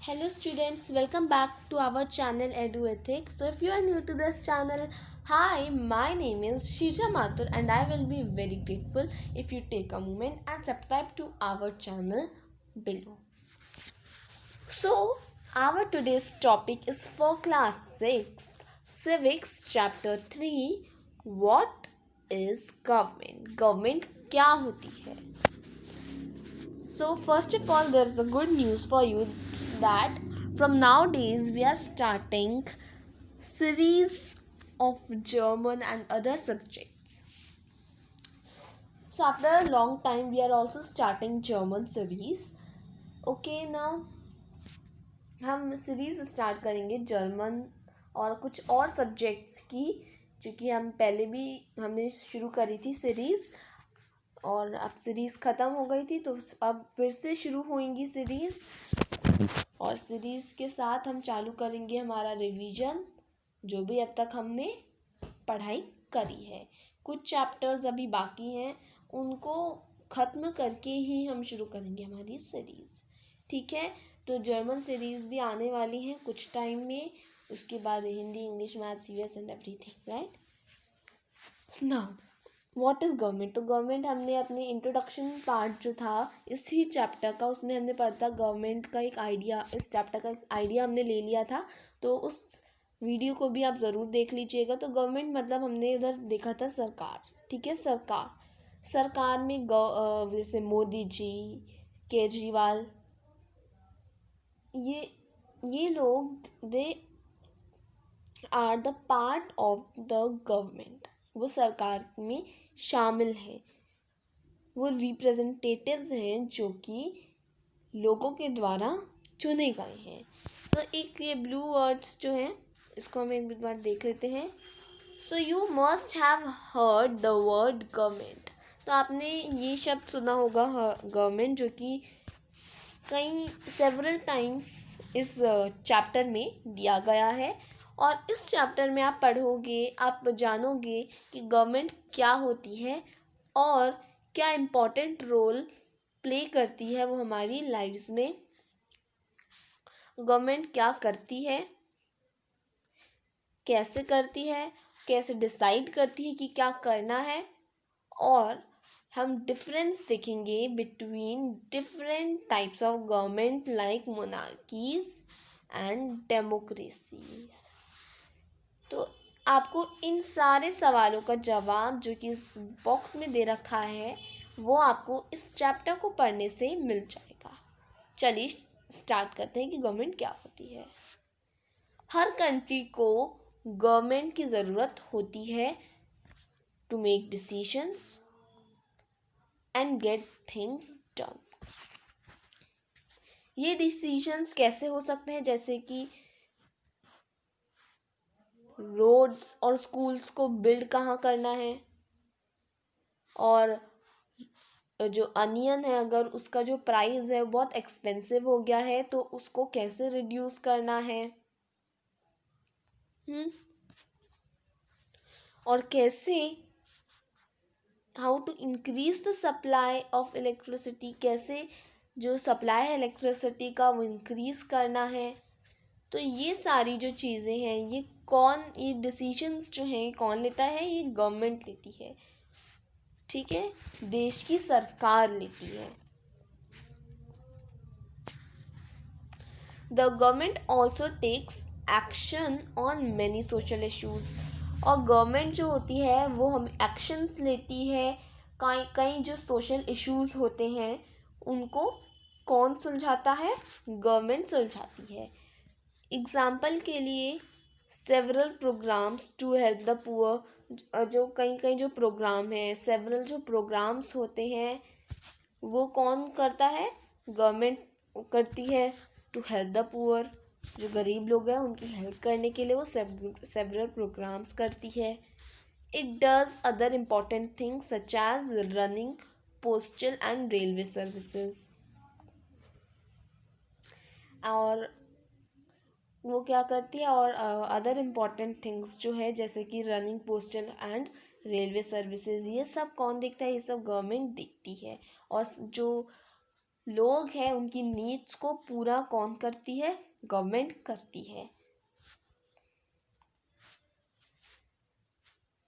Hello students, welcome back to our channel EduEthics. So if you are new to this channel, hi, my name is Shija Mathur and I will be very grateful if you take a moment and subscribe to our channel below. So our today's topic is for class 6, Civics chapter 3, what is government? Government क्या होती है? So first of all, there's a good news for you that from nowadays we are starting series of German and other subjects. So after a long time we are also starting German series. Okay, now हम series start करेंगे German और कुछ और subjects की, क्योंकि हम पहले भी हमने शुरू करी थी सीरीज़ और अब सीरीज़ ख़त्म हो गई थी, तो अब फिर से शुरू होंगी सीरीज़। और सीरीज़ के साथ हम चालू करेंगे हमारा रिवीजन, जो भी अब तक हमने पढ़ाई करी है। कुछ चैप्टर्स अभी बाकी हैं, उनको ख़त्म करके ही हम शुरू करेंगे हमारी सीरीज़। ठीक है, तो जर्मन सीरीज़ भी आने वाली हैं कुछ टाइम में, उसके बाद Hindi, English, maths, US and everything, right. Now what is government? तो गवर्नमेंट हमने अपने इंट्रोडक्शन पार्ट जो था इसी चैप्टर का, उसमें हमने पढ़ा था गवर्नमेंट का एक आइडिया, इस चैप्टर का एक आइडिया हमने ले लिया था, तो उस वीडियो को भी आप ज़रूर देख लीजिएगा। तो गवर्नमेंट मतलब हमने इधर देखा था सरकार, ठीक है, सरकार में जैसे मोदी जी, केजरीवाल, ये लोग they are the part of the government, वो सरकार में शामिल हैं, वो रिप्रेजेंटेटिव्स हैं जो कि लोगों के द्वारा चुने गए हैं। तो एक ये ब्लू वर्ड्स जो हैं इसको हम एक बार देख लेते हैं। So you must have heard the word government. तो आपने ये शब्द सुना होगा गवर्नमेंट, जो कि कई सेवरल टाइम्स इस चैप्टर में दिया गया है। और इस चैप्टर में आप पढ़ोगे, आप जानोगे कि गवर्नमेंट क्या होती है और क्या इम्पोर्टेंट रोल प्ले करती है वो हमारी लाइफ्स में। गवर्नमेंट क्या करती है, कैसे करती है, कैसे डिसाइड करती है कि क्या करना है, और हम डिफरेंस देखेंगे between different types of government like monarchies and democracies. तो आपको इन सारे सवालों का जवाब जो कि इस बॉक्स में दे रखा है वो आपको इस चैप्टर को पढ़ने से मिल जाएगा। चलिए स्टार्ट करते हैं कि गवर्नमेंट क्या होती है। हर कंट्री को गवर्नमेंट की ज़रूरत होती है to make decisions and get things done. ये डिसीजंस कैसे हो सकते हैं, जैसे कि रोड्स और स्कूल्स को बिल्ड कहाँ करना है, और जो अनियन है अगर उसका जो प्राइस है बहुत एक्सपेंसिव हो गया है तो उसको कैसे रिड्यूस करना है, और कैसे how to increase the supply of electricity, कैसे जो सप्लाई है इलेक्ट्रिसिटी का वो इंक्रीज करना है। तो ये सारी जो चीज़ें हैं ये डिसीजंस जो हैं कौन लेता है, ये गवर्नमेंट लेती है, ठीक है, देश की सरकार लेती है। The government also takes action on many social issues. और गवर्नमेंट जो होती है वो हम एक्शंस लेती है, कई जो सोशल इश्यूज होते हैं उनको कौन सुलझाता है, गवर्नमेंट सुलझाती है। एग्जाम्पल के लिए several programs to help the poor, जो कई जो प्रोग्राम हैं, सेवरल जो प्रोग्राम्स होते हैं वो कौन करता है, गवर्नमेंट करती है टू हेल्प द पुअर, जो गरीब लोग हैं उनकी हेल्प करने के लिए वो सेवरल प्रोग्राम्स करती है। It does other important things such as running postal and railway services. और वो क्या करती है, और अदर इम्पॉर्टेंट थिंग्स जो है जैसे कि running postal and railway services, ये सब कौन देखता है, ये सब गवर्नमेंट देखती है। और जो लोग हैं उनकी नीड्स को पूरा कौन करती है? गवर्नमेंट करती है.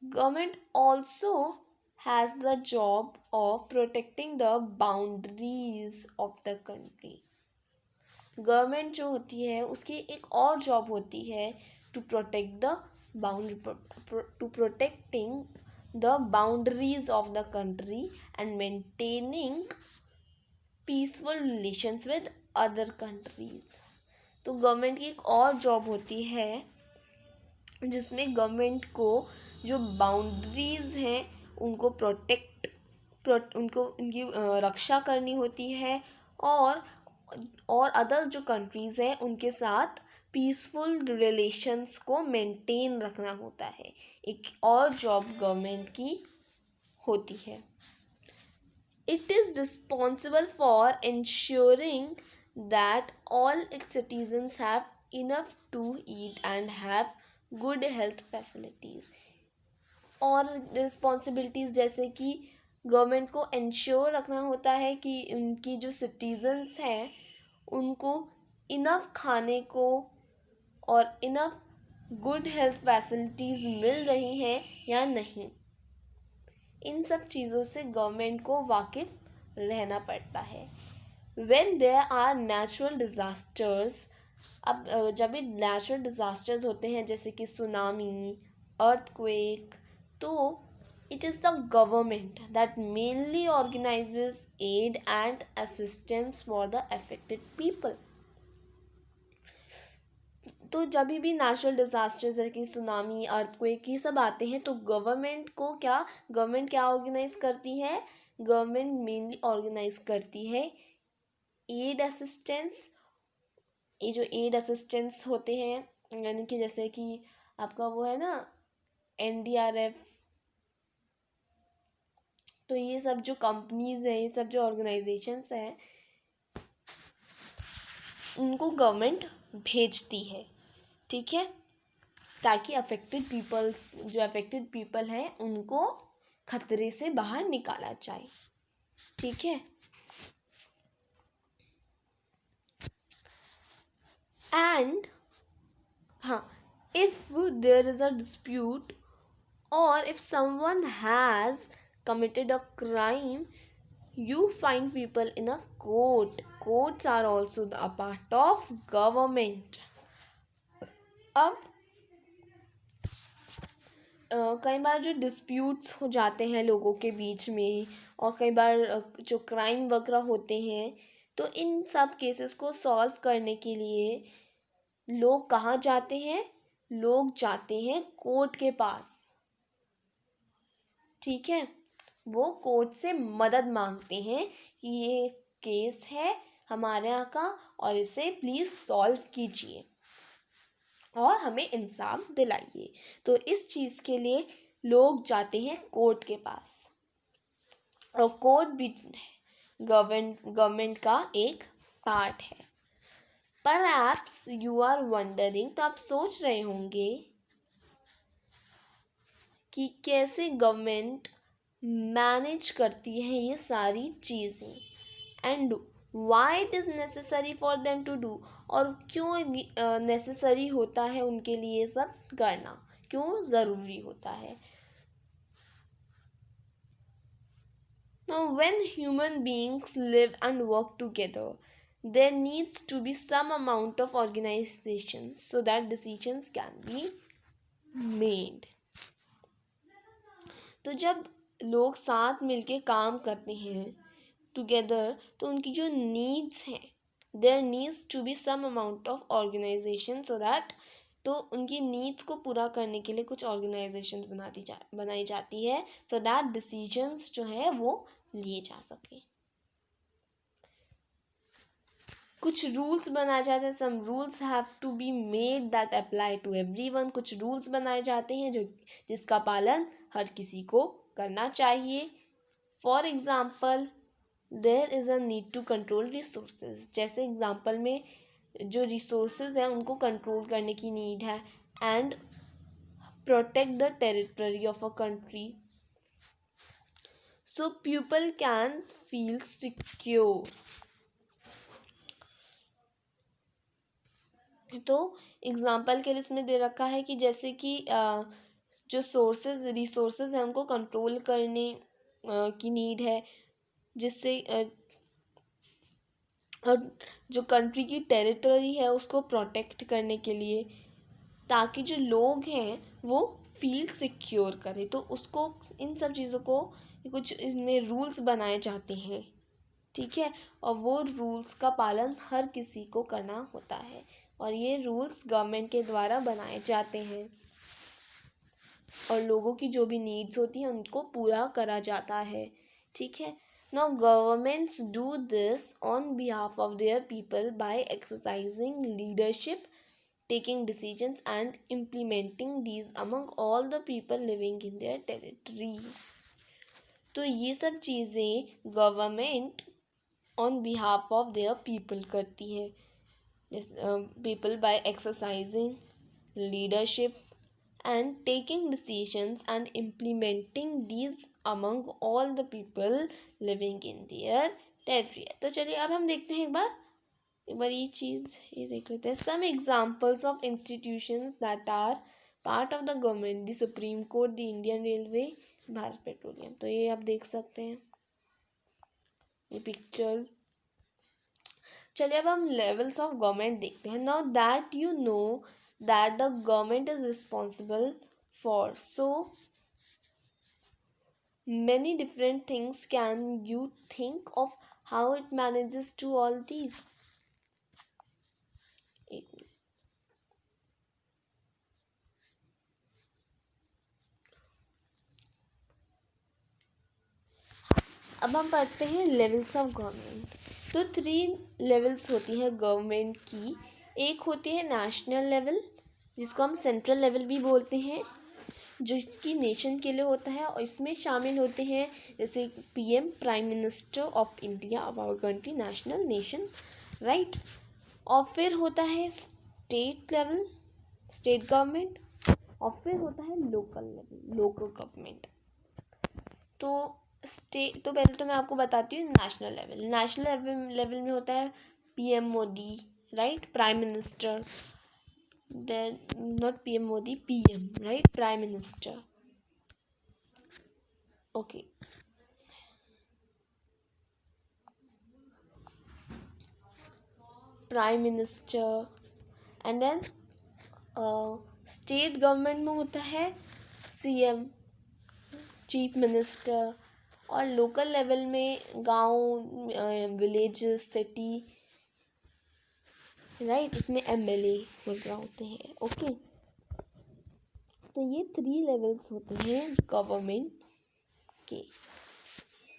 Government also has the job of protecting the boundaries of the country. Government जो होती है उसकी एक और जॉब होती है to protect the protecting the boundaries of the country and maintaining peaceful relations with other countries. तो गवर्नमेंट की एक और जॉब होती है जिसमें गवर्नमेंट को जो बाउंड्रीज हैं उनको उनकी रक्षा करनी होती है और अदर जो कंट्रीज़ हैं उनके साथ पीसफुल रिलेशंस को मेंटेन रखना होता है. एक और जॉब गवर्नमेंट की होती है. It is responsible for ensuring that all its citizens have enough to eat and have good health facilities. और रिस्पॉन्सिबिलिटीज़ जैसे कि गवर्नमेंट को इंश्योर रखना होता है कि उनकी जो सिटीजन्स हैं उनको इनफ खाने को और इनफ गुड हेल्थ फैसिलिटीज़ मिल रही हैं या नहीं. इन सब चीज़ों से गवर्नमेंट को वाकिफ़ रहना पड़ता है. When there are natural disasters, अब जब भी नेचुरल डिज़ास्टर्स होते हैं जैसे कि सुनामी, अर्थक्वेक, तो it is the government that mainly organizes aid and assistance for the affected people. तो जब भी नेचुरल डिज़ास्टर्स जैसे कि सुनामी, अर्थक्वेक ये सब आते हैं तो गवर्नमेंट क्या ऑर्गेनाइज करती है? गवर्नमेंट मेनली ऑर्गेनाइज करती है एड असिस्टेंस. ये जो एड असिस्टेंस होते हैं यानी कि जैसे कि आपका वो है ना NDRF, तो ये सब जो कंपनीज़ हैं, ये सब जो ऑर्गेनाइजेशंस हैं उनको गवर्नमेंट भेजती है. ठीक है, ताकि जो अफेक्टेड पीपल हैं उनको खतरे से बाहर निकाला जाए. ठीक है. एंड हाँ, if there is a dispute or if someone has committed a crime, you find people in a court. Courts are also a part of government. अब कई बार जो डिस्प्यूट्स हो जाते हैं लोगों के बीच में और कई बार जो क्राइम वगैरह होते हैं तो इन सब केसेस को सॉल्व करने के लिए लोग कहाँ जाते हैं? लोग जाते हैं कोर्ट के पास. ठीक है, वो कोर्ट से मदद मांगते हैं कि ये केस है हमारे यहाँ का और इसे प्लीज़ सॉल्व कीजिए और हमें इंसाफ दिलाइए. तो इस चीज़ के लिए लोग जाते हैं कोर्ट के पास और कोर्ट भी गवर्नमेंट का एक पार्ट है. परहैप्स यू आर वंडरिंग, तो आप सोच रहे होंगे कि कैसे गवर्नमेंट मैनेज करती है ये सारी चीज़ें and why it is necessary for them to do, और क्यों नेसेसरी होता है उनके लिए सब करना, क्यों ज़रूरी होता है. Now when human beings live and work together, there needs to be some amount of organization so that decisions can be made. तो जब लोग साथ मिलके काम करते हैं टुगेदर तो उनकी जो नीड्स हैं there needs to be some amount of organisation so that, तो उनकी नीड्स को पूरा करने के लिए कुछ ऑर्गेनाइजेशन बनाई जाती है सो दैट डिसीजंस जो है वो लिए जा सके. कुछ रूल्स बनाए जाते हैं. Some rules have to be made that apply to everyone. कुछ रूल्स बनाए जाते हैं जिसका पालन हर किसी को करना चाहिए. For example there is a need to control resources. जैसे एग्ज़ाम्पल में जो रिसोर्सेज हैं उनको कंट्रोल करने की नीड है. And protect the territory of a country so people can feel secure. तो एग्ज़ाम्पल के लिए इसमें दे रखा है कि जैसे कि जो रिसोर्सेज हैं उनको कंट्रोल करने की नीड है, जिससे और जो कंट्री की टेरिटरी है उसको प्रोटेक्ट करने के लिए, ताकि जो लोग हैं वो फील सिक्योर करें, तो उसको इन सब चीज़ों को कुछ इसमें रूल्स बनाए जाते हैं। ठीक है, और वो रूल्स का पालन हर किसी को करना होता है, और ये रूल्स गवर्नमेंट के द्वारा बनाए जाते हैं, और लोगों की जो भी नीड्स होती हैं उनको पूरा करा जाता है। ठीक है, now governments do this on behalf of their people by exercising leadership, taking decisions and implementing these among all the people living in their territory। तो ये सब चीज़ें government on behalf of their people करती है, people by exercising leadership and taking decisions and implementing these among all the people living in their territory। तो चलिए अब हम देखते हैं एक बार ये चीज़ ये देख लेते हैं। Some examples of institutions that are part of the government, the supreme court, the Indian railway, Bharat petroleum. तो ये आप देख सकते हैं ये पिक्चर। चलिए अब हम लेवल्स ऑफ गवर्नमेंट देखते हैं। Now that you know that the government is responsible for so many different things, can you think of how it manages to all these? अब हम पढ़ते हैं लेवल्स ऑफ गवर्नमेंट। तो 3 लेवल्स होती है government की। एक होती है नेशनल लेवल, जिसको हम सेंट्रल लेवल भी बोलते हैं, जो इसकी नेशन के लिए होता है, और इसमें शामिल होते हैं जैसे PM, prime minister of India, of our country, national, nation, right. और फिर होता है स्टेट लेवल, स्टेट गवर्नमेंट, और फिर होता है लोकल लेवल, लोकल गवर्नमेंट। तो पहले तो मैं आपको बताती हूँ नेशनल लेवल। नेशनल लेवल में होता है PM Modi, right, prime minister, then not PM Modi, PM, right, prime minister, okay. Prime minister, and then state government में होता है सीएम, चीफ मिनिस्टर, और लोकल लेवल में गांव, विलेजेस, सिटी, राइट, इसमें एमएलए वगैरह होते हैं, ओके। तो ये 3 लेवल्स होते हैं गवर्नमेंट के।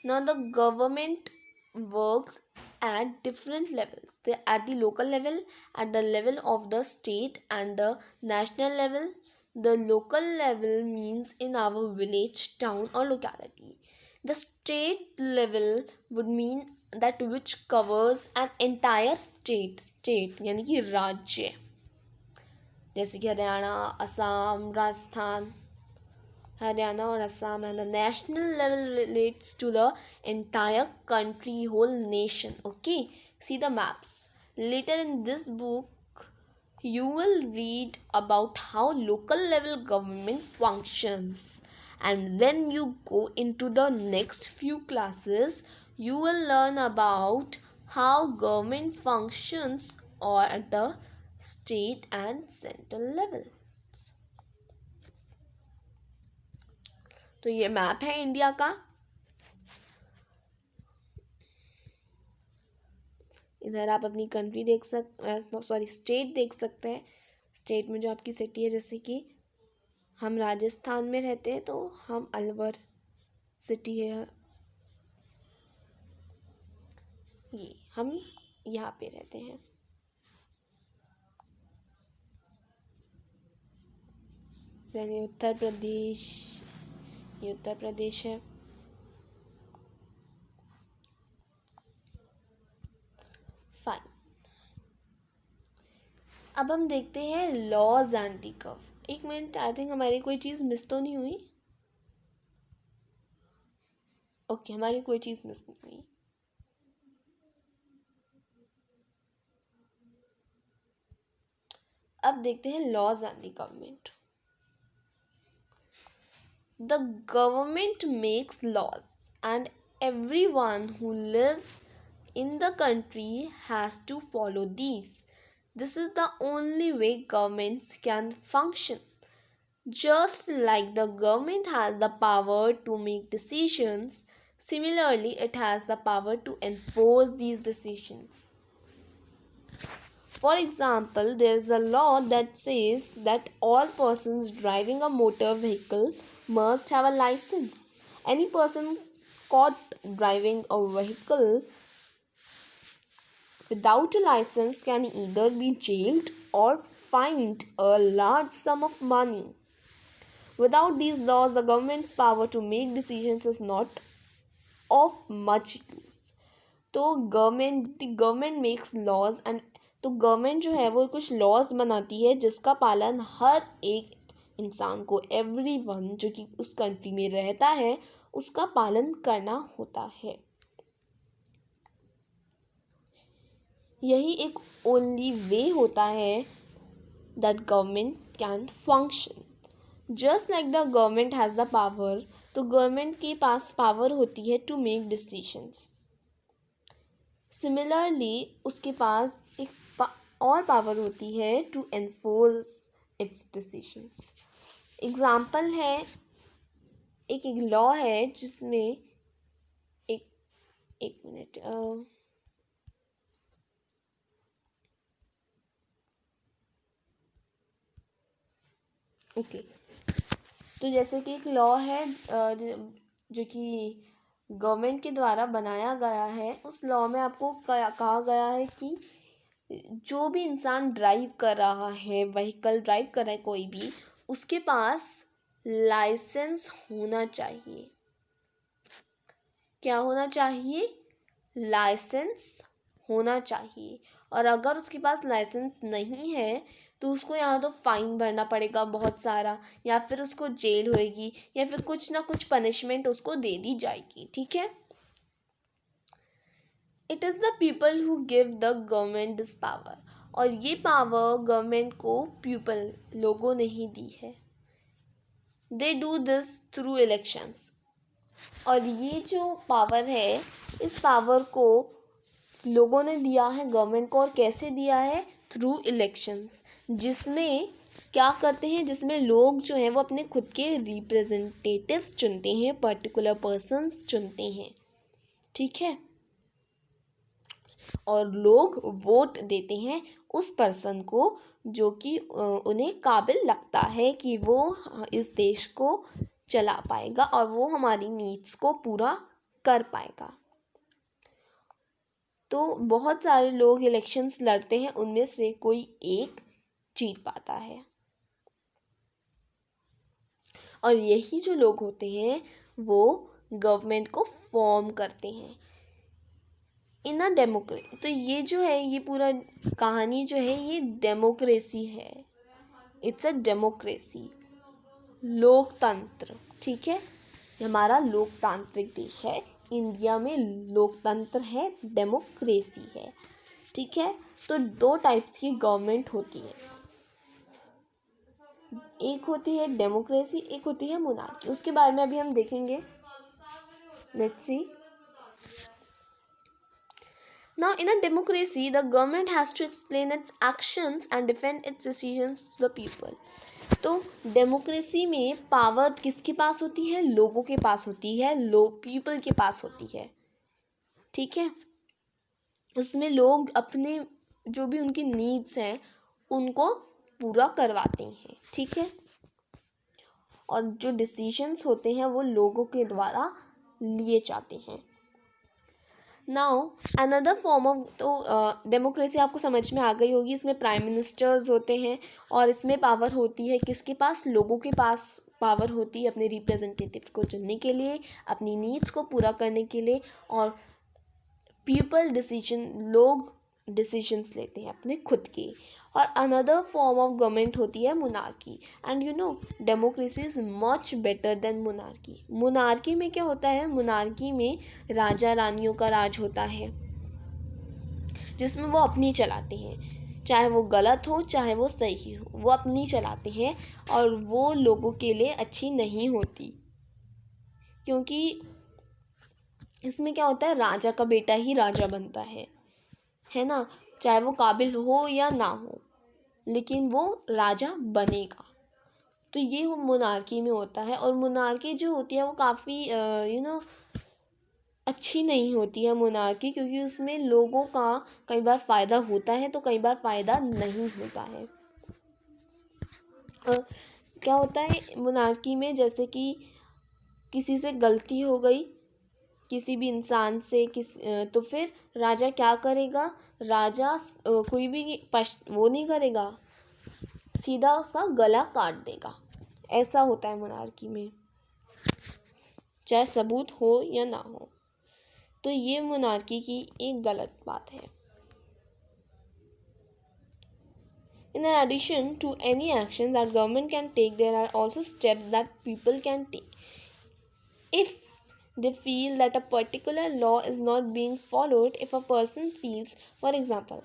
Now the government works at different levels. They at the local level, at the level of the state and the national level. The local level means in our village, town or locality. The state level would mean that which covers an entire state यानी कि राज्य, जैसे कि Haryana, Assam, Rajasthan, Haryana or Assam, and the national level relates to the entire country, whole nation. Okay, see the maps. Later in this book, you will read about how local level government functions, and when you go into the next few classes, you will learn about how government functions or at the state and central level. तो ये map है India का। इधर आप अपनी country देख state देख सकते हैं। स्टेट में जो आपकी सिटी है, जैसे कि हम राजस्थान में रहते हैं तो हम अलवर सिटी है, ये हम यहाँ पे रहते हैं। यानी उत्तर प्रदेश, ये उत्तर प्रदेश है। फाइन, अब हम देखते हैं लॉज एंड द कर्व। एक मिनट, आई थिंक हमारी कोई चीज़ मिस तो नहीं हुई। ओके, हमारी कोई चीज़ मिस नहीं हुई। अब देखते हैं laws and the government. The government makes laws and everyone who lives in the country has to follow these. This is the only way governments can function. Just like the government has the power to make decisions, similarly, it has the power to enforce these decisions. For example, there is a law that says that all persons driving a motor vehicle must have a license. Any person caught driving a vehicle without a license can either be jailed or fined a large sum of money. Without these laws, the government's power to make decisions is not of much use. तो government makes laws and तो government जो है वो कुछ laws बनाती है जिसका पालन हर एक इंसान को, एवरीवन जो कि उस कंट्री में रहता है, उसका पालन करना होता है. यही एक ओनली वे होता है that government can function. Just like the government has the power, तो गवर्नमेंट के पास पावर होती है टू मेक डिसीशंस. सिमिलरली उसके पास एक और पावर होती है to enforce its decisions. Example है, एक लॉ है जिसमें एक मिनट ओके. तो जैसे कि एक लॉ है जो कि गवर्नमेंट के द्वारा बनाया गया है. उस लॉ में आपको कहा गया है कि जो भी इंसान ड्राइव कर रहा है, व्हीकल ड्राइव कर रहा है कोई भी, उसके पास लाइसेंस होना चाहिए. क्या होना चाहिए? लाइसेंस होना चाहिए. और अगर उसके पास लाइसेंस नहीं है तो उसको यहाँ तो फाइन भरना पड़ेगा बहुत सारा, या फिर उसको जेल होएगी, या फिर कुछ ना कुछ पनिशमेंट उसको दे दी जाएगी. ठीक है. It is the people who give the government this power. और ये पावर गवर्नमेंट को पीपल, लोगों ने ही दी है. They do this through elections. और ये जो पावर है, इस पावर को लोगों ने दिया है गवर्नमेंट को. और कैसे दिया है? Through elections. जिसमें क्या करते हैं, जिसमें लोग जो हैं वो अपने खुद के रिप्रेजेंटेटिव्स चुनते हैं, पर्टिकुलर पर्सन्स चुनते हैं. ठीक है. और लोग वोट देते हैं उस पर्सन को जो कि उन्हें काबिल लगता है कि वो इस देश को चला पाएगा और वो हमारी नीड्स को पूरा कर पाएगा. तो बहुत सारे लोग इलेक्शंस लड़ते हैं, उनमें से कोई एक जीत पाता है. और यही जो लोग होते हैं वो गवर्नमेंट को फॉर्म करते हैं इन अ डेमोक्रेसी. तो ये जो है, ये पूरा कहानी जो है ये डेमोक्रेसी है. इट्स अ डेमोक्रेसी, लोकतंत्र. ठीक है. हमारा लोकतांत्रिक देश है. इंडिया में लोकतंत्र है, डेमोक्रेसी है. ठीक है. तो दो टाइप्स की गवर्नमेंट होती है. एक होती है डेमोक्रेसी, एक होती है मोनार्की. उसके बारे में अभी हम देखेंगे. Let's see. Now, in a democracy, the government has to explain its actions and defend its decisions to the people. तो डेमोक्रेसी में पावर किसके पास होती है? लोगों के पास होती है, पीपल के पास होती है. ठीक है. उसमें लोग अपने जो भी उनकी नीड्स हैं उनको पूरा करवाते हैं. ठीक है. और जो डिसीजंस होते हैं वो लोगों के द्वारा लिए जाते हैं. नाउ अनदर फॉर्म ऑफ, तो डेमोक्रेसी आपको समझ में आ गई होगी. इसमें प्राइम मिनिस्टर्स होते हैं और इसमें पावर होती है किसके पास? लोगों के पास पावर होती है अपने रिप्रेजेंटेटिव को चुनने के लिए, अपनी नीड्स को पूरा करने के लिए. और पीपल डिसीजन, लोग डिसीजंस लेते हैं अपने खुद के. और अनदर फॉर्म ऑफ गवर्नमेंट होती है monarchy. And you know democracy is much better than monarchy. Monarchy में क्या होता है? मोनार्की में राजा रानियों का राज होता है जिसमें वो अपनी चलाते हैं. चाहे वो गलत हो चाहे वो सही हो, वो अपनी चलाते हैं और वो लोगों के लिए अच्छी नहीं होती, क्योंकि इसमें क्या होता है, राजा का बेटा ही राजा बनता है ना, चाहे वो काबिल हो या ना हो, लेकिन वो राजा बनेगा। तो ये मोनार्की में होता है, और मोनार्की जो होती है वो काफ़ी अच्छी नहीं होती है मोनार्की, क्योंकि उसमें लोगों का कई बार फ़ायदा होता है तो कई बार फ़ायदा नहीं होता है। क्या होता है मोनार्की में, जैसे कि किसी से गलती हो गई, किसी भी इंसान से तो फिर राजा क्या करेगा, राजा कोई भी वो नहीं करेगा, सीधा उसका गला काट देगा। ऐसा होता है मोनार्की में, चाहे सबूत हो या ना हो। तो ये मोनार्की की एक गलत बात है। In addition to any action that government can take, there are also steps that people can take. If they feel that a particular law is not being followed, if a person feels, for example,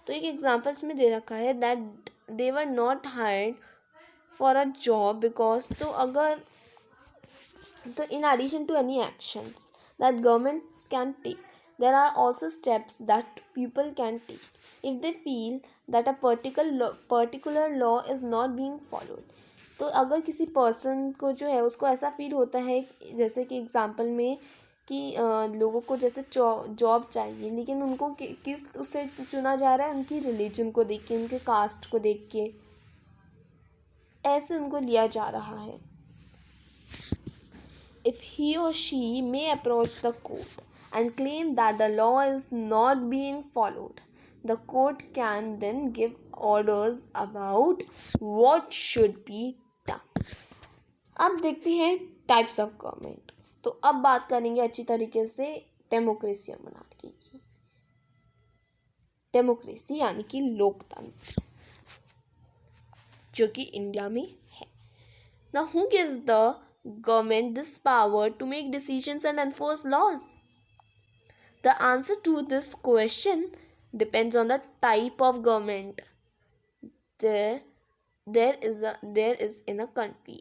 तो एक example इसमें दे रखा है that they were not hired for a job because, तो अगर तो in addition to any actions that governments can take, there are also steps that people can take if they feel that a particular law is not being followed. तो अगर किसी person को जो है उसको ऐसा फील होता है, जैसे कि एग्जांपल में कि लोगों को जैसे जॉब चाहिए, लेकिन उनको किस उससे चुना जा रहा है, उनकी रिलीजन को देख के, उनके कास्ट को देख के ऐसे उनको लिया जा रहा है. If he or she may approach the court and claim that the law is not being followed, the court can then give orders about what should be done. अब देखते हैं टाइप्स ऑफ गवर्नमेंट. तो अब बात करेंगे अच्छी तरीके से डेमोक्रेसी और मोनार्की की. डेमोक्रेसी यानी कि लोकतंत्र, जो कि इंडिया में है. Now who gives the government this power to make decisions and enforce laws? The answer to this question depends on the type of government there is in a country.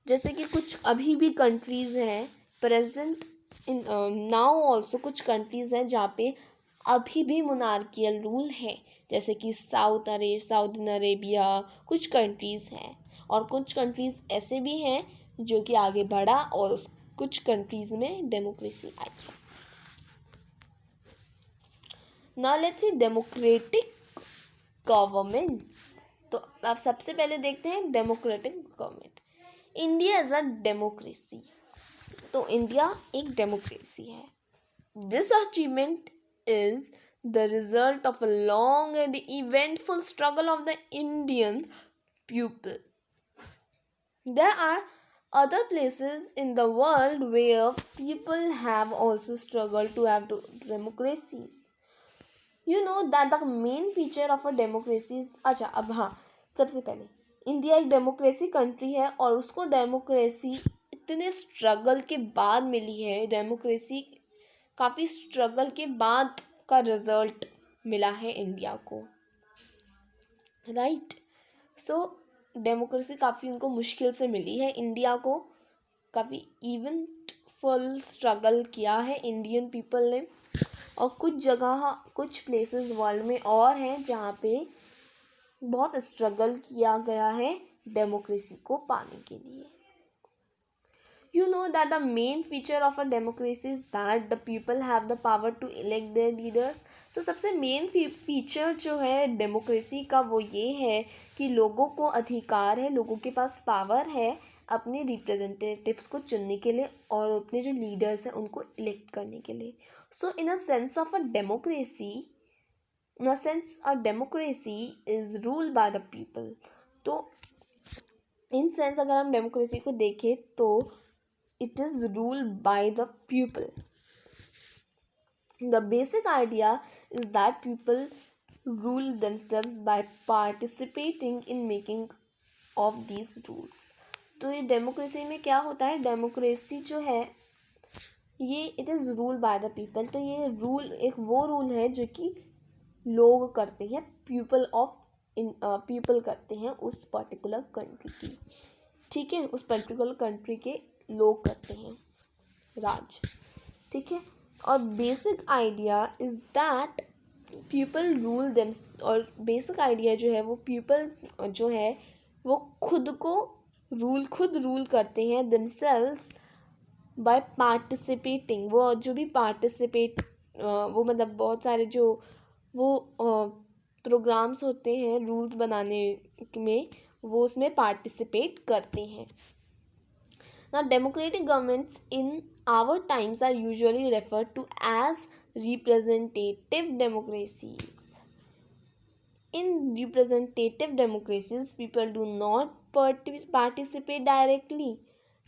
जैसे कि कुछ अभी भी कंट्रीज हैं, present in now also कुछ countries हैं जहाँ पे अभी भी मोनार्कियल रूल है, जैसे कि साउथ अरेबिया कुछ कंट्रीज़ हैं, और कुछ कंट्रीज़ ऐसे भी हैं जो कि आगे बढ़ा और उस कुछ कंट्रीज़ में डेमोक्रेसी आई है. Now let's see democratic government. तो अब सबसे पहले देखते हैं democratic government. India is a democracy. तो इंडिया एक डेमोक्रेसी है. This achievement is the result of a long and eventful struggle of the Indian people. There are other places in the world where people have also struggled to have democracies. You know that the main feature of a democracy is, अच्छा अब हाँ, सबसे पहले India एक democracy country है और उसको democracy इतने स्ट्रगल के बाद मिली है. डेमोक्रेसी काफ़ी स्ट्रगल के बाद का रिजल्ट मिला है इंडिया को, राइट. सो डेमोक्रेसी काफ़ी उनको मुश्किल से मिली है. इंडिया को काफ़ी इवेंटफुल स्ट्रगल किया है इंडियन पीपल ने, और कुछ जगह कुछ प्लेसेस वर्ल्ड में और हैं जहाँ पे बहुत स्ट्रगल किया गया है डेमोक्रेसी को पाने के लिए. You know that the main feature of a democracy is that the people have the power to elect their leaders. तो सबसे मेन फीचर जो है डेमोक्रेसी का वो ये है कि लोगों को अधिकार है, लोगों के पास पावर है अपने रिप्रेजेंटेटिव्स को चुनने के लिए और अपने जो लीडर्स हैं उनको इलेक्ट करने के लिए. So in a sense of a democracy, is ruled by the people. तो इन सेंस अगर हम डेमोक्रेसी को देखें तो it is ruled by the people. The basic idea is that people rule themselves by participating in making of these rules. तो ये democracy में क्या होता है, डेमोक्रेसी जो है ये it is rule by the people. तो ये रूल एक वो रूल है जो कि लोग करते हैं, पीपल करते हैं उस पर्टिकुलर कंट्री की, ठीक है, उस पर्टिकुलर कंट्री के लोग करते हैं राज, ठीक है। और basic idea is that people rule them, और बेसिक आइडिया जो है वो पीपल जो है वो खुद रूल करते हैं देमसेल्व्स बाय पार्टिसिपेटिंग। वो जो भी पार्टिसिपेट वो मतलब बहुत सारे जो वो प्रोग्राम्स होते हैं रूल्स बनाने में, वो उसमें पार्टिसिपेट करते हैं। Now, democratic governments in our times are usually referred to as representative democracies. In representative democracies, people do not participate directly,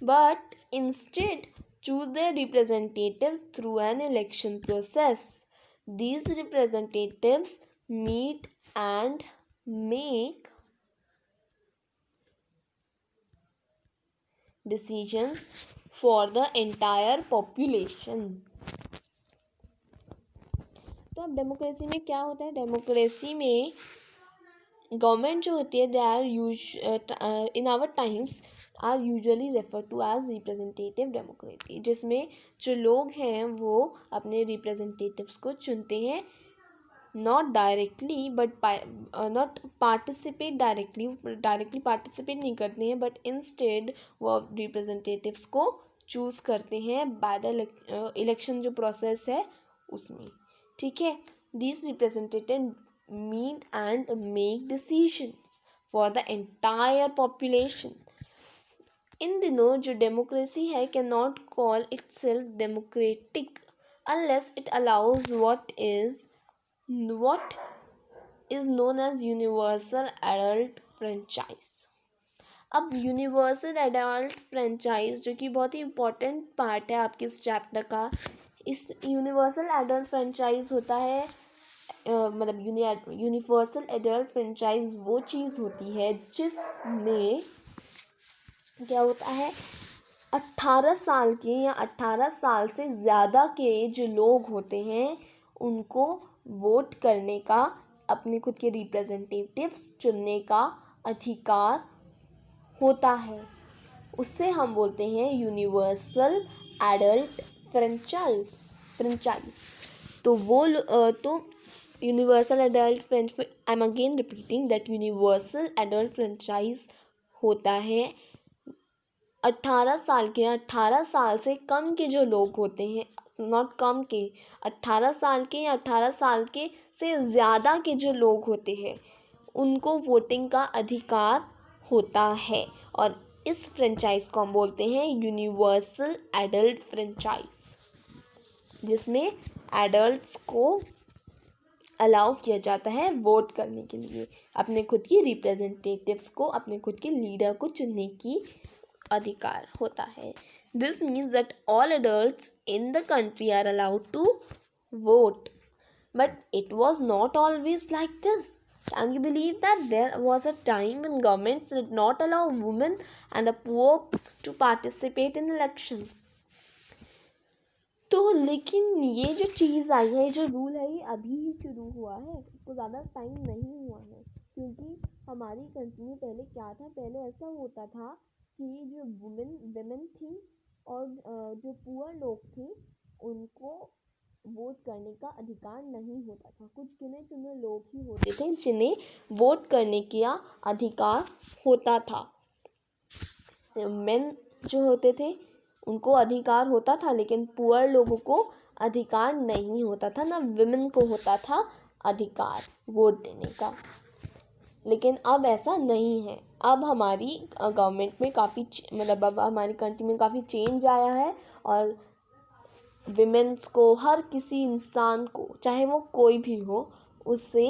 but instead choose their representatives through an election process. These representatives meet and make decisions for the entire population. तो अब democracy में क्या होता है, democracy में government जो होती है they are in our times are usually refer to as representative democracy, जिसमें जो लोग हैं वो अपने रिप्रेजेंटेटिव्स को चुनते हैं, not directly but not participate directly participate नहीं करते हैं, बट इंस्टेड वो रिप्रेजेंटेटिव्स को चूज करते हैं बाय द इलेक्शन जो प्रोसेस है उसमें, ठीक है। This representative meet and make decisions for the entire population. इन दिनों जो डेमोक्रेसी है can not call itself democratic unless it allows what is known as universal adult franchise. अब यूनिवर्सल एडल्ट फ्रेंचाइज जो कि बहुत ही इम्पोर्टेंट पार्ट है आपके इस चैप्टर का, इस यूनिवर्सल एडल्ट फ्रेंचाइज होता है मतलब यूनिवर्सल एडल्ट फ्रेंचाइज वो चीज़ होती है जिसमें क्या होता है 18 साल के या 18 साल से ज़्यादा के जो लोग होते हैं उनको वोट करने का, अपने खुद के रिप्रेजेंटेटिव्स चुनने का अधिकार होता है। उससे हम बोलते हैं यूनिवर्सल एडल्ट फ्रेंचाइज। तो वो तो universal adult French, I am again repeating that universal adult franchise होता है 18 साल के, 18 साल से कम के जो लोग होते हैं, नॉट कम के, 18 साल के या 18 साल के से ज़्यादा के जो लोग होते हैं उनको वोटिंग का अधिकार होता है, और इस फ्रेंचाइज को हम बोलते हैं यूनिवर्सल एडल्ट फ्रेंचाइज, जिसमें एडल्ट्स को अलाउ किया जाता है वोट करने के लिए, अपने खुद की रिप्रेजेंटेटिव्स को, अपने खुद के लीडर को चुनने की अधिकार होता है। This means that all adults in the country are allowed to vote, but it was not always like this. Can you believe that there was a time when governments did not allow women and the poor to participate in elections? तो लेकिन ये जो चीज़ आई है, जो rule है, ये अभी ही शुरू हुआ है, इसको ज़्यादा टाइम नहीं हुआ है, क्योंकि हमारी कंट्री में पहले क्या था, पहले ऐसा होता था कि जो वुमेन थी और जो पुअर लोग थे उनको वोट करने का अधिकार नहीं होता था। कुछ गिने चुने लोग ही होते थे जिन्हें वोट करने का अधिकार होता था। मेन जो होते थे उनको अधिकार होता था, लेकिन पुअर लोगों को अधिकार नहीं होता था, ना विमेन को होता था अधिकार वोट देने का। लेकिन अब ऐसा नहीं है, अब हमारी गवर्नमेंट में काफ़ी मतलब अब हमारी कंट्री में काफ़ी चेंज आया है, और विमेन्स को, हर किसी इंसान को, चाहे वो कोई भी हो, उसे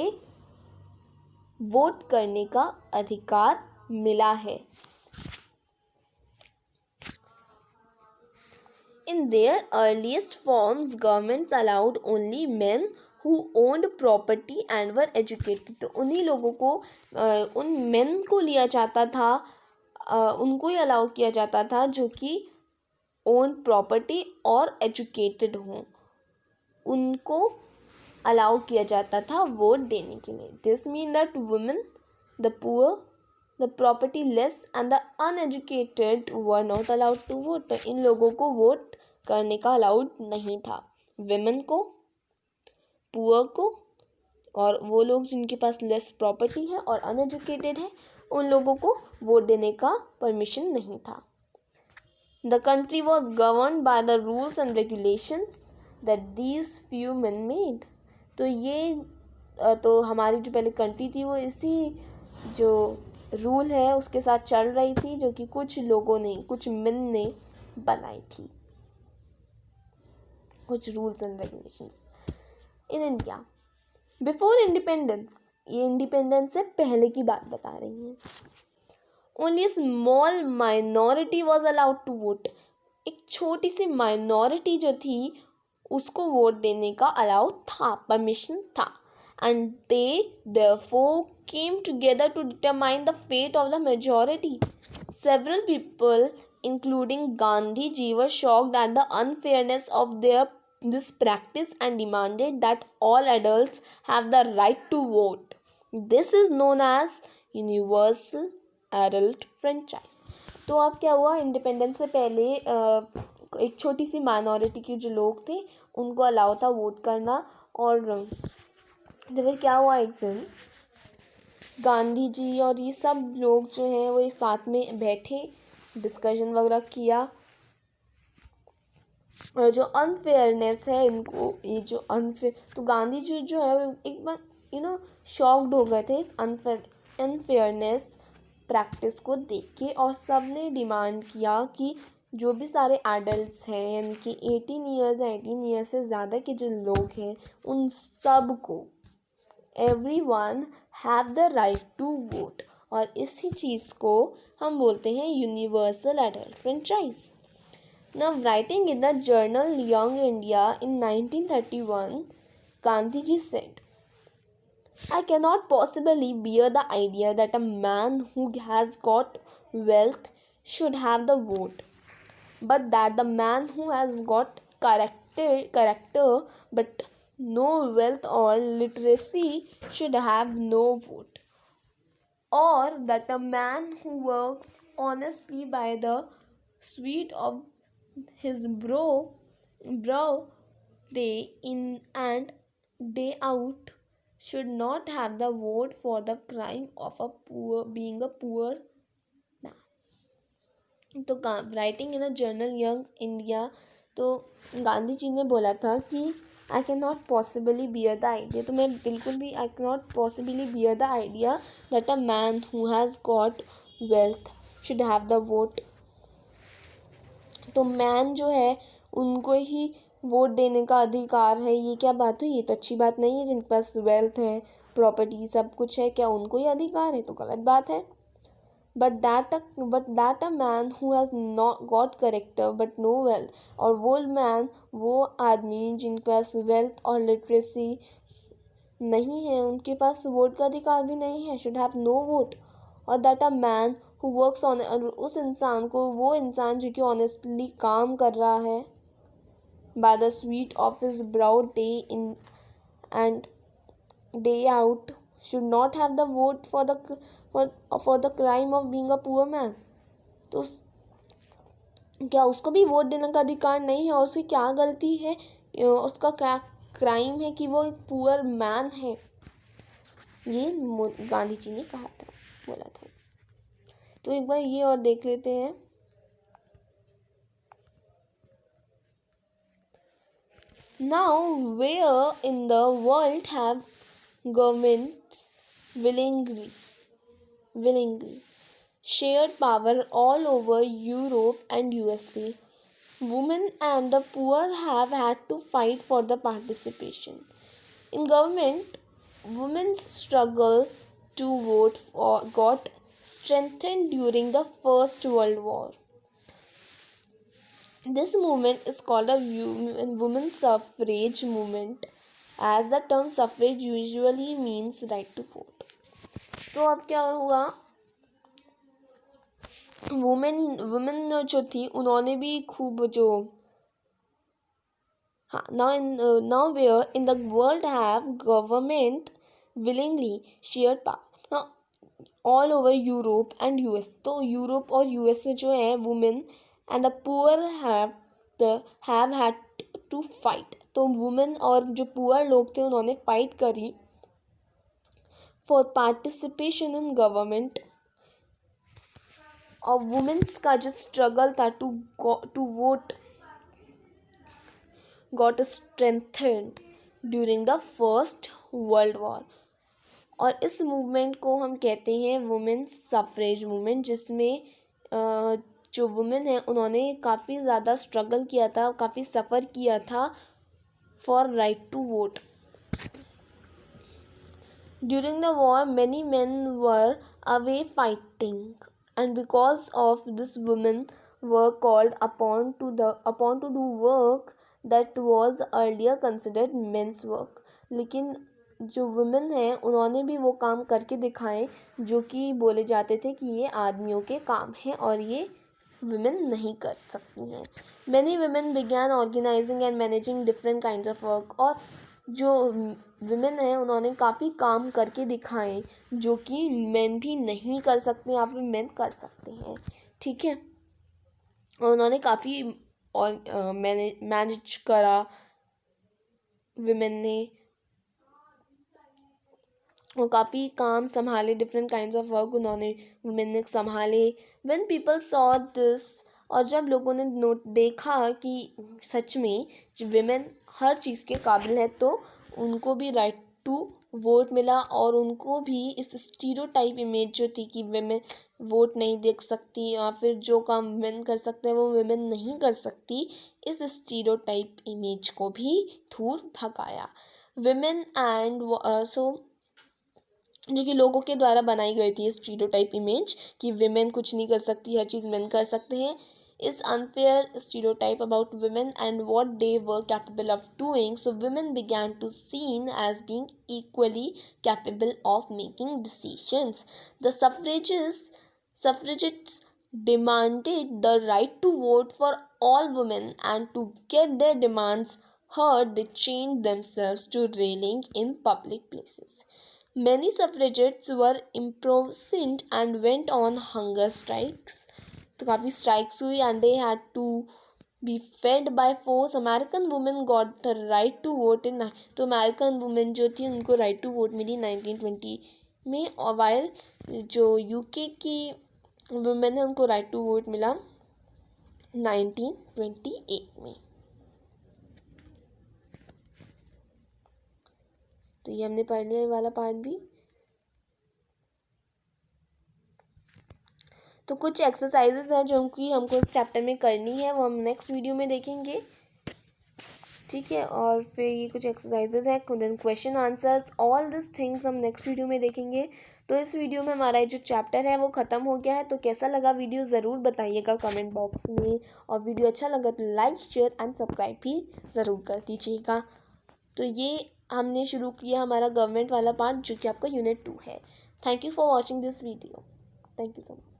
वोट करने का अधिकार मिला है। In their earliest forms, governments allowed only men who owned property and were educated. तो उन्हीं लोगों को, उन men को लिया जाता था, उनको ही अलाउ किया जाता था जो कि ओन प्रॉपर्टी और एजुकेटेड हों, उनको अलाउ किया जाता था वोट देने के लिए। This mean that women, the poor, the property less and the uneducated were not allowed to vote. तो इन लोगों को वोट करने का अलाउड नहीं था, विमेन को, पुअर को, और वो लोग जिनके पास लेस प्रॉपर्टी है और अनएजुकेटेड है उन लोगों को वोट देने का परमिशन नहीं था। The country was govern by the rules and regulations that these few main made. तो ये तो हमारी जो पहले कंट्री थी वो इसी जो रूल है उसके साथ चल रही थी, जो कि कुछ लोगों ने, कुछ मेन ने बनाई थी, कुछ rules and regulations. In India before independence, ये इंडिपेंडेंस से पहले की बात बता रही हैं, only small minority was allowed to vote. एक छोटी सी माइनॉरिटी जो थी उसको वोट देने का अलाउ था, परमिशन था। And they therefore came together to determine the fate of the majority. Several people including Gandhi ji were shocked at the unfairness of their this practice and demanded that all adults have the right to vote. This is known as universal adult franchise. तो अब क्या हुआ, independence से पहले एक छोटी C minority के जो लोग थे उनको अलाउ था वोट करना। और तो फिर क्या हुआ, एक दिन गांधी जी और ये सब लोग जो हैं वो एक साथ में बैठे, डिस्कशन वगैरह किया, और जो अनफेयरनेस है इनको, ये जो अनफेयर, तो गांधी जी जो है एक बार शॉक्ड हो गए थे इस अनफेयरनेस प्रैक्टिस को देख के, और सब ने डिमांड किया कि जो भी सारे एडल्ट्स हैं यानी कि 18 ईयर्स से ज़्यादा के जो लोग हैं उन सब को, everyone have the right to vote. और इसी चीज़ को हम बोलते हैं universal adult franchise. Now, writing in the journal Young India in 1931, Gandhiji said, I cannot possibly bear the idea that a man who has got wealth should have the vote, but that the man who has got character but no wealth or literacy should have no vote, or that a man who works honestly by the sweat of his brow day in and day out should not have the vote for the crime of being a poor man। तो writing in a journal young India, तो गांधी जी ने बोला था कि I can not possibly bear the idea, तो मैं बिल्कुल भी I can not possibly bear the idea that a man who has got wealth should have the vote. तो मैन जो है उनको ही वोट देने का अधिकार है, ये क्या बात हुई, ये तो अच्छी बात नहीं है। जिनके पास वेल्थ है, प्रॉपर्टी सब कुछ है, क्या उनको ही अधिकार है, तो गलत बात है। But that a man who has not got character but no wealth, और वो मैन, वो आदमी जिनके पास वेल्थ और लिटरेसी नहीं है, उनके पास वोट का अधिकार भी नहीं है, शुड हैव नो वोट। और that a man who works on, उस इंसान को, वो इंसान जो कि ऑनेस्टली काम कर रहा है, by the sweet of his brow day in and day out should not have the vote for the crime of being a poor man. तो क्या उसको भी वोट देने का अधिकार नहीं है, और उसकी क्या गलती है, उसका क्या क्राइम है कि वो एक पुअर मैन है, ये गांधी जी ने कहा था, बोला था। तो एक बार ये और देख लेते हैं। Now, where in the world have governments willingly shared power all over Europe and USA, women and the poor have had to fight for the participation in government. Women's struggle to vote got strengthened during the First World War. This movement is called a women's suffrage movement, as the term suffrage usually means right to vote. तो अब क्या हुआ, women जो थी उन्होंने भी खूब जो हाँ, now where in the world have government willingly shared power? Now all over Europe and US, तो यूरोप और यूएस से जो है women and the poor have had to fight, तो वुमेन और जो पुअर लोग थे उन्होंने फाइट करी फॉर पार्टिसिपेशन इन गवर्नमेंट। और वुमेन्स का जो स्ट्रगल था to vote got strengthened during the first world war. और इस मूवमेंट को हम कहते हैं वुमेन्स सफरेज मूवमेंट, जिसमें जो वुमेन है उन्होंने काफ़ी ज़्यादा स्ट्रगल किया था, काफ़ी सफ़र किया था for right to vote. During the war many men were away fighting and because of this women were called upon to do work that was earlier considered men's work। लेकिन जो women हैं उन्होंने भी वो काम करके दिखाए जो कि बोले जाते थे कि ये आदमियों के काम हैं और ये वुमेन नहीं कर सकती हैं। Many women began organising and managing different kinds of work. और जो विमेन हैं उन्होंने काफ़ी काम करके दिखाए जो कि मेन भी नहीं कर सकते, यहाँ पे मेन कर सकते हैं, ठीक है। और उन्होंने काफ़ी और मैनेज करा विमेन ने, और काफ़ी काम संभाले, डिफरेंट काइंड्स ऑफ वर्क उन्होंने वुमेन ने संभाले। व्हेन पीपल सॉ दिस, और जब लोगों ने देखा कि सच में विमेन हर चीज़ के काबिल है, तो उनको भी राइट टू वोट मिला और उनको भी इस स्टीरियोटाइप इमेज जो थी कि विमेन वोट नहीं दे सकती या फिर जो काम विमेन कर सकते हैं वो विमेन नहीं कर सकती, इस स्टीरियोटाइप इमेज को भी दूर भगाया। विमेन एंड सो जो कि लोगों के द्वारा बनाई गई थी स्टीरियोटाइप इमेज कि विमेन कुछ नहीं कर सकती, हर चीज़ मेन कर सकते हैं, इस unfair stereotype about women and what they were capable of doing, so women began to seen as being equally capable of making decisions. The suffragettes demanded the right to vote for all women, and to get their demands heard they chained themselves to railing in public places. Many suffragettes were imprisoned and went on hunger strikes, तो काफ़ी strikes हुई and they had to be fed by force. American women got the right to vote in, तो American women जो थी उनको right to vote मिली 1920 में, और while जो यूके की वुमेन है उनको राइट टू वोट मिला 1928 में। तो ये हमने पढ़ लिया ये वाला पार्ट भी। तो कुछ एक्सरसाइजेस हैं जो कि हमको इस चैप्टर में करनी है, वो हम नेक्स्ट वीडियो में देखेंगे, ठीक है। और फिर ये कुछ एक्सरसाइजेस हैं, then question answers, all this things हम नेक्स्ट वीडियो में देखेंगे। तो इस वीडियो में हमारा जो चैप्टर है वो ख़त्म हो गया है। तो कैसा लगा वीडियो ज़रूर बताइएगा कमेंट बॉक्स में, और वीडियो अच्छा लगा तो लाइक शेयर एंड सब्सक्राइब भी ज़रूर कर दीजिएगा। तो ये हमने शुरू किया हमारा गवर्नमेंट वाला पार्ट जो कि आपका यूनिट 2 है। Thank you for watching this video, thank you so much.